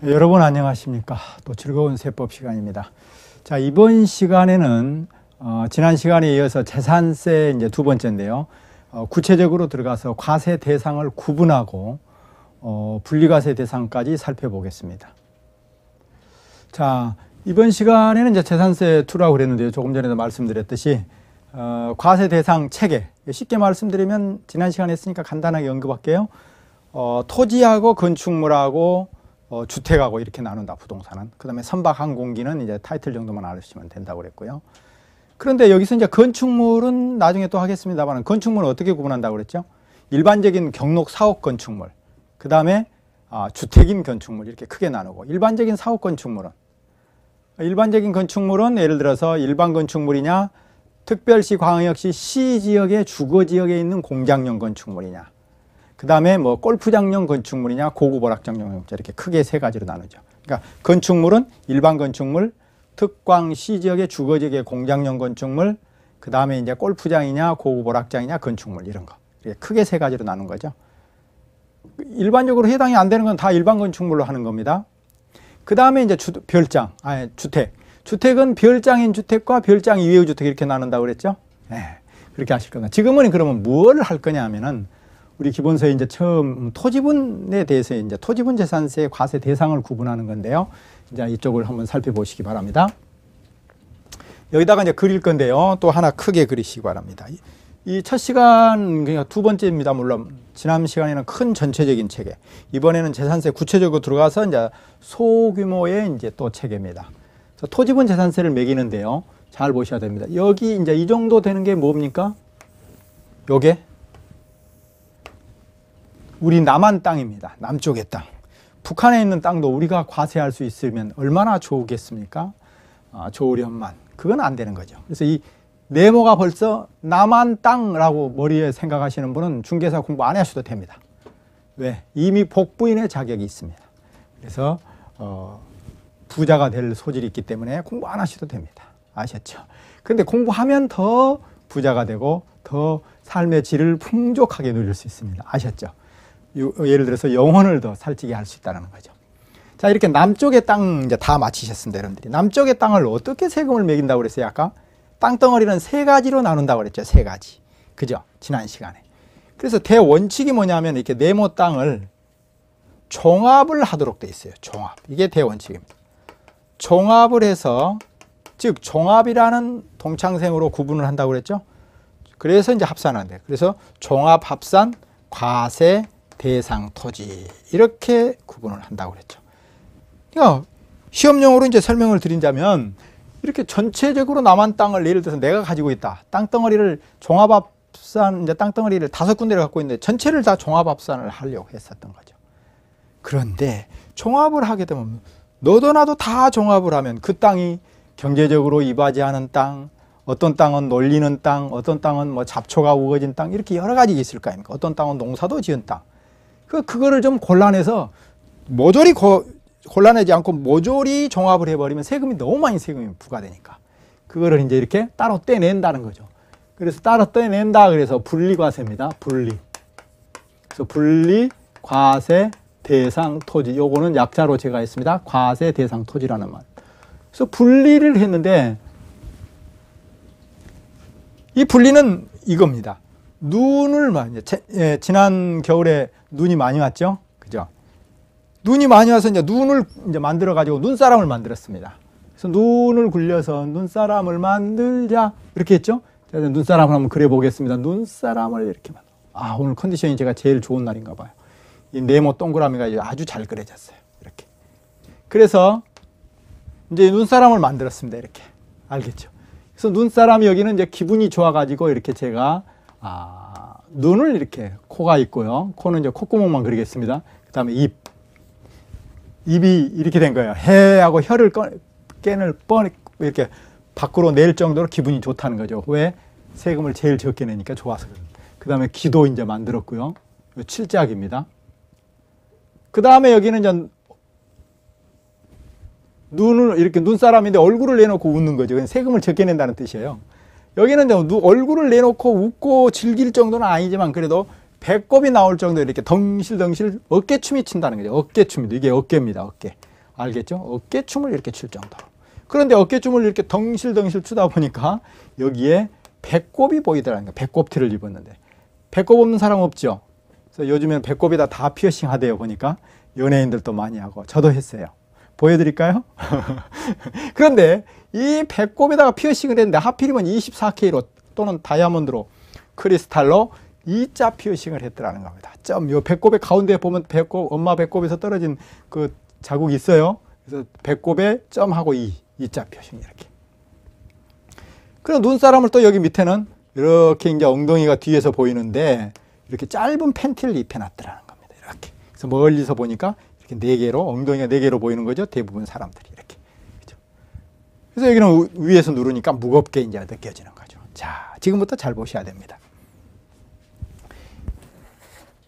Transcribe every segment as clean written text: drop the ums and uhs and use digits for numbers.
여러분 안녕하십니까? 또 즐거운 세법 시간입니다. 자, 이번 시간에는 지난 시간에 이어서 재산세 이제 두 번째인데요. 구체적으로 들어가서 과세 대상을 구분하고 분리과세 대상까지 살펴보겠습니다. 자, 이번 시간에는 이제 재산세 2라고 그랬는데요. 조금 전에도 말씀드렸듯이 과세 대상 체계, 쉽게 말씀드리면 지난 시간에 했으니까 간단하게 언급할게요. 토지하고 건축물하고 주택하고 이렇게 나눈다, 부동산은. 그 다음에 선박 항공기는 이제 타이틀 정도만 알으시면 된다고 그랬고요. 그런데 여기서 이제 건축물은 나중에 또 하겠습니다만, 건축물은 어떻게 구분한다고 그랬죠? 일반적인 경록 사업 건축물, 그 다음에 주택인 건축물, 이렇게 크게 나누고, 일반적인 사업 건축물은 예를 들어서 일반 건축물이냐, 특별시, 광역시, 시지역의 주거지역에 있는 공장용 건축물이냐, 그 다음에 뭐 골프장용 건축물이냐, 고급 오락장용 건축물, 이렇게 크게 세 가지로 나누죠. 그러니까 건축물은 일반 건축물, 특광 시지역의 주거지역의 공장용 건축물, 그 다음에 이제 골프장이냐, 고급 오락장이냐, 건축물, 이런 거. 이렇게 크게 세 가지로 나눈 거죠. 일반적으로 해당이 안 되는 건 다 일반 건축물로 하는 겁니다. 그 다음에 이제 주택. 주택은 별장인 주택과 별장 이외의 주택 이렇게 나눈다고 그랬죠. 네, 그렇게 하실 겁니다. 지금은 그러면 뭘 할 거냐 하면은, 우리 기본서에 이제 처음 토지분에 대해서 이제 토지분 재산세 과세 대상을 구분하는 건데요. 이제 이쪽을 한번 살펴보시기 바랍니다. 여기다가 이제 그릴 건데요. 또 하나 크게 그리시기 바랍니다. 이 첫 시간, 그러니까 두 번째입니다. 물론 지난 시간에는 큰 전체적인 체계, 이번에는 재산세 구체적으로 들어가서 이제 소규모의 이제 또 체계입니다. 그래서 토지분 재산세를 매기는데요. 잘 보셔야 됩니다. 여기 이제 이 정도 되는 게 뭡니까? 요게 우리 남한 땅입니다. 남쪽의 땅. 북한에 있는 땅도 우리가 과세할 수 있으면 얼마나 좋겠습니까? 좋으련만. 그건 안 되는 거죠. 그래서 이 네모가 벌써 남한 땅이라고 머리에 생각하시는 분은 중개사 공부 안 하셔도 됩니다. 왜? 이미 복부인의 자격이 있습니다. 그래서 부자가 될 소질이 있기 때문에 공부 안 하셔도 됩니다. 아셨죠? 그런데 공부하면 더 부자가 되고 더 삶의 질을 풍족하게 누릴 수 있습니다. 아셨죠? 예를 들어서 영혼을 더 살찌게 할 수 있다는 거죠. 자, 이렇게 남쪽의 땅 이제 다 마치셨습니다, 여러분들이. 남쪽의 땅을 어떻게 세금을 매긴다고 그랬어요, 아까? 땅덩어리는 세 가지로 나눈다고 그랬죠, 세 가지. 그죠? 지난 시간에. 그래서 대원칙이 뭐냐면, 이렇게 네모 땅을 종합을 하도록 돼 있어요, 종합. 이게 대원칙입니다. 종합을 해서, 즉, 종합이라는 동창생으로 구분을 한다고 그랬죠? 그래서 이제 합산한대요. 그래서 종합, 합산, 과세, 대상 토지, 이렇게 구분을 한다고 그랬죠. 그러니까 시험용으로 이제 설명을 드린다면, 이렇게 전체적으로 남한 땅을 예를 들어서 내가 가지고 있다. 땅덩어리를 종합합산, 이제 땅덩어리를 5군데를 갖고 있는데 전체를 다 종합합산을 하려고 했었던 거죠. 그런데 종합을 하게 되면, 너도 나도 다 종합을 하면 그 땅이 경제적으로 이바지하는 땅, 어떤 땅은 놀리는 땅, 어떤 땅은 뭐 잡초가 우거진 땅, 이렇게 여러 가지 있을 거 아닙니까? 어떤 땅은 농사도 지은 땅. 그거를 좀 곤란해서 모조리 곤란하지 않고 모조리 종합을 해버리면 세금이 너무 많이 세금이 부과되니까 그거를 이제 이렇게 따로 떼낸다는 거죠. 그래서 따로 떼낸다 그래서 분리과세입니다. 분리. 그래서 분리, 과세, 대상, 토지. 요거는 약자로 제가 했습니다. 과세, 대상, 토지라는 말. 그래서 분리를 했는데, 이 분리는 이겁니다. 눈을 많이, 지난 겨울에 눈이 많이 왔죠? 그죠? 눈이 많이 와서 이제 눈을 이제 만들어가지고 눈사람을 만들었습니다. 그래서 눈을 굴려서 눈사람을 만들자. 이렇게 했죠? 자, 눈사람을 한번 그려보겠습니다. 눈사람을 이렇게 만들어. 오늘 컨디션이 제가 제일 좋은 날인가 봐요. 이 네모 동그라미가 아주 잘 그려졌어요. 이렇게. 그래서 이제 눈사람을 만들었습니다. 이렇게. 알겠죠? 그래서 눈사람이 여기는 이제 기분이 좋아가지고 이렇게 제가 눈을 이렇게, 코가 있고요. 코는 이제 콧구멍만 그리겠습니다. 그 다음에 입이 이렇게 된 거예요. 해하고 혀를 깨를 이렇게 밖으로 낼 정도로 기분이 좋다는 거죠. 왜? 세금을 제일 적게 내니까 좋아서. 그 다음에 귀도 이제 만들었고요. 칠작입니다. 그 다음에 여기는 이제 눈을 이렇게 눈사람인데 얼굴을 내놓고 웃는 거죠. 세금을 적게 낸다는 뜻이에요. 여기는 얼굴을 내놓고 웃고 즐길 정도는 아니지만 그래도 배꼽이 나올 정도로 이렇게 덩실덩실 어깨춤이 친다는 거죠. 어깨춤입니다. 이게 어깨입니다. 어깨. 알겠죠? 어깨춤을 이렇게 출 정도로. 그런데 어깨춤을 이렇게 덩실덩실 추다 보니까 여기에 배꼽이 보이더라는 거예요. 배꼽티를 입었는데. 배꼽 없는 사람 없죠? 그래서 요즘에는 배꼽에다 다 피어싱 하대요. 보니까 연예인들도 많이 하고 저도 했어요. 보여드릴까요? 그런데 이 배꼽에다가 피어싱을 했는데 하필이면 24K로 또는 다이아몬드로 크리스탈로 E자 피어싱을 했더라는 겁니다. 요 배꼽의 가운데 보면 배꼽, 엄마 배꼽에서 떨어진 그 자국이 있어요. 그래서 배꼽에 점하고 E자 피어싱 이렇게. 그럼 눈사람을 또 여기 밑에는 이렇게 이제 엉덩이가 뒤에서 보이는데 이렇게 짧은 팬티를 입혀놨더라는 겁니다. 이렇게. 그래서 멀리서 보니까 이렇게 4개로, 엉덩이가 4개로 보이는 거죠. 대부분 사람들이 이렇게. 그렇죠? 그래서 여기는 위에서 누르니까 무겁게 이제 느껴지는 거죠. 자, 지금부터 잘 보셔야 됩니다.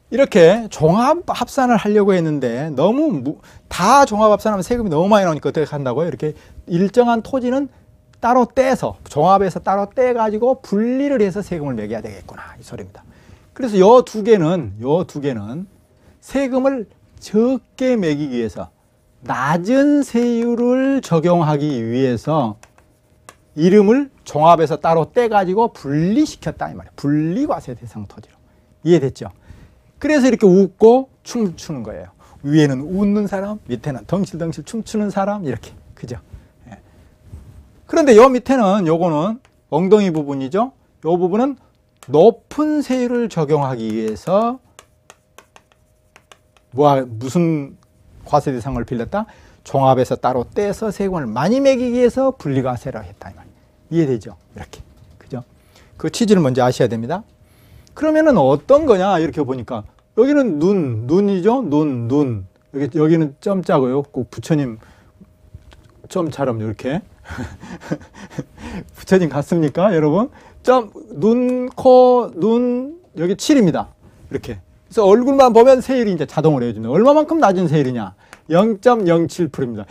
이렇게 종합 합산을 하려고 했는데 너무 다 종합 합산하면 세금이 너무 많이 나오니까 어떻게 한다고요? 이렇게 일정한 토지는 따로 떼서 종합해서 따로 떼가지고 분리를 해서 세금을 매겨야 되겠구나 이 소리입니다. 그래서 요 두 개는 세금을 적게 매기기 위해서 낮은 세율을 적용하기 위해서 이름을 종합해서 따로 떼가지고 분리시켰다 이 말이에요. 분리과세 대상 토지로. 이해됐죠? 그래서 이렇게 웃고 춤추는 거예요. 위에는 웃는 사람, 밑에는 덩실덩실 춤추는 사람 이렇게. 그죠? 예. 그런데 요 밑에는 요거는 엉덩이 부분이죠. 요 부분은 높은 세율을 적용하기 위해서 무슨 과세 대상을 빌렸다? 종합해서 따로 떼서 세금을 많이 매기기 위해서 분리과세라고 했다 이 말이에요. 이해되죠? 이렇게. 그죠? 그 취지를 먼저 아셔야 됩니다. 그러면은 어떤 거냐 이렇게 보니까 여기는 눈이죠. 눈. 여기는 점자고요. 꼭 부처님 점처럼 이렇게 부처님 같습니까, 여러분? 점, 눈, 코, 눈 여기 7입니다. 이렇게. 그래서 얼굴만 보면 세율이 이제 자동으로 해줍니다. 얼마만큼 낮은 세율이냐? 0.07%입니다.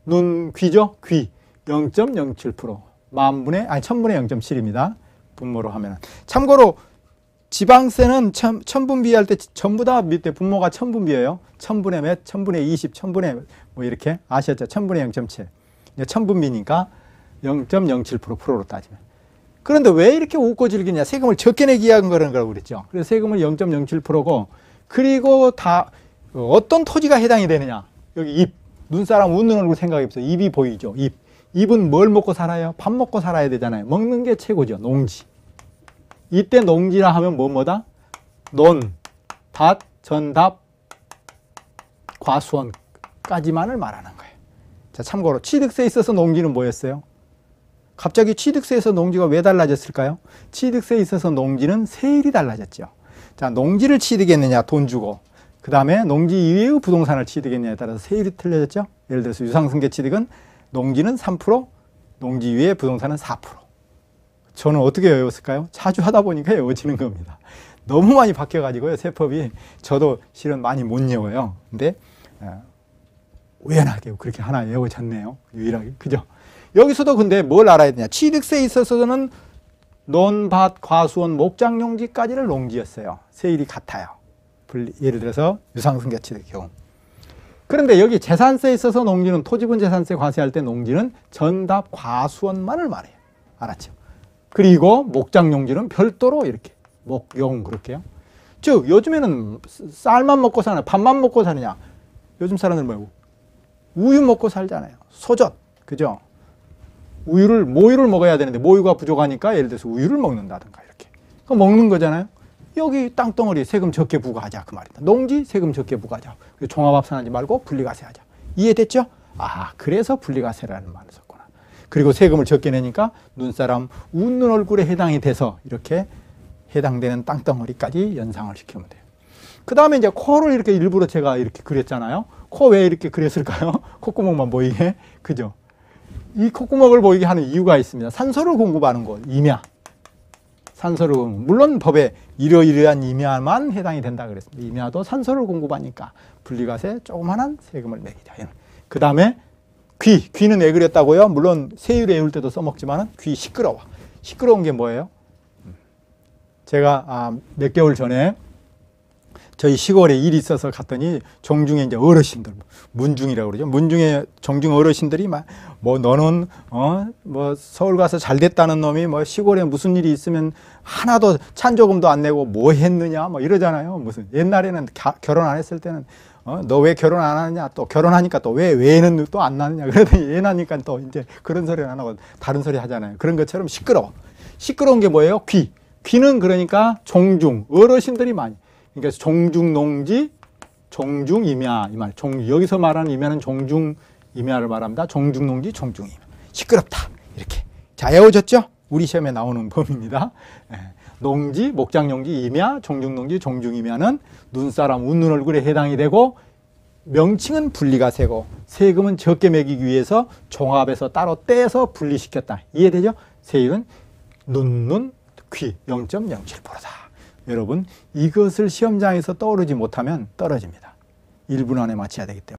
눈, 귀죠? 귀 0.07%. 천분의 0.7입니다. 분모로 하면은. 참고로 지방세는 천분비할 때 전부 다 밑에 분모가 천분비예요. 천분의 몇, 천분의 20, 천분의 뭐 이렇게 아셨죠? 천분의 0.7. 천분비니까 0.07%로 따지면. 그런데 왜 이렇게 웃고 즐기냐? 세금을 적게 내기 위한 거라고 그랬죠. 그래서 세금을 0.07%고 그리고 다 어떤 토지가 해당이 되느냐? 여기 입. 눈사람 웃는 얼굴 생각해보세요. 입이 보이죠? 입. 입은 뭘 먹고 살아요? 밥 먹고 살아야 되잖아요. 먹는 게 최고죠. 농지. 이때 농지라 하면 뭐다? 논, 닷, 전답, 과수원까지만을 말하는 거예요. 자, 참고로 취득세에 있어서 농지는 뭐였어요? 갑자기 취득세에서 농지가 왜 달라졌을까요? 취득세에 있어서 농지는 세율이 달라졌죠. 자, 농지를 취득했느냐, 돈 주고. 그 다음에 농지 이외의 부동산을 취득했느냐에 따라서 세율이 틀려졌죠. 예를 들어서 유상승계 취득은 농지는 3%, 농지 이외의 부동산은 4%. 저는 어떻게 외웠을까요? 자주 하다 보니까 외워지는 겁니다. 너무 많이 바뀌어가지고요, 세법이. 저도 실은 많이 못 외워요. 근데 우연하게 그렇게 하나 외워졌네요. 유일하게. 그죠? 여기서도 근데 뭘 알아야 되냐. 취득세에 있어서는 논, 밭, 과수원, 목장용지까지를 농지였어요. 세율이 같아요. 예를 들어서 유상승계 취득의 경우. 그런데 여기 재산세에 있어서 농지는 토지분 재산세 과세할 때 농지는 전답, 과수원만을 말해요. 알았죠? 그리고 목장용지는 별도로 이렇게 목용 그렇게요. 즉 요즘에는 쌀만 먹고 사느냐 밥만 먹고 사느냐. 요즘 사람들 뭐예요? 우유 먹고 살잖아요. 소젓. 그죠? 모유를 먹어야 되는데 모유가 부족하니까 예를 들어서 우유를 먹는다든가 이렇게. 그럼 먹는 거잖아요. 여기 땅덩어리 세금 적게 부과하자 그 말이다. 농지 세금 적게 부과하자. 종합합산하지 말고 분리과세하자. 이해됐죠? 아, 그래서 분리과세라는 말을 썼구나. 그리고 세금을 적게 내니까 눈사람 웃는 얼굴에 해당이 돼서 이렇게 해당되는 땅덩어리까지 연상을 시키면 돼요. 그 다음에 이제 코를 이렇게 일부러 제가 이렇게 그렸잖아요. 코 왜 이렇게 그렸을까요? 콧구멍만 보이게. 그죠? 이 콧구멍을 보이게 하는 이유가 있습니다. 산소를 공급하는 것, 임야. 산소를 공급. 물론 법에 이러이러한 임야만 해당이 된다 그랬습니다. 임야도 산소를 공급하니까 분리과세 조그만한 세금을 매기자. 그 다음에 귀는 왜 그렸다고요? 물론 세율에 외울 때도 써먹지만 귀 시끄러워. 시끄러운 게 뭐예요? 제가 몇 개월 전에 저희 시골에 일이 있어서 갔더니 종중에 이제 어르신들, 문중이라고 그러죠. 문중에 종중 어르신들이 막 뭐 너는 뭐 서울 가서 잘 됐다는 놈이 뭐 시골에 무슨 일이 있으면 하나도 찬조금도 안 내고 뭐 했느냐 뭐 이러잖아요. 무슨 옛날에는 결혼 안 했을 때는 너 왜 결혼 안 하느냐, 또 결혼하니까 또 왜 애는 또 안 낳느냐, 그러더니 애 낳으니까 또 이제 그런 소리는 안 하고 다른 소리 하잖아요. 그런 것처럼 시끄러워. 시끄러운 게 뭐예요? 귀. 귀는 그러니까 종중 어르신들이 많이. 그러니까 종중농지, 종중임야 이 말. 여기서 말하는 임야는 종중임야를 말합니다. 종중농지, 종중임야. 시끄럽다. 이렇게. 자, 외워졌죠? 우리 시험에 나오는 범위입니다. 농지, 목장용지, 임야, 종중농지, 종중임야는 눈사람 웃는 얼굴에 해당이 되고 명칭은 분리가 세고 세금은 적게 매기기 위해서 종합해서 따로 떼서 분리시켰다. 이해되죠? 세율은 눈, 귀 0.07%다. 여러분 이것을 시험장에서 떠오르지 못하면 떨어집니다. 1분 안에 맞춰야 되기 때문에.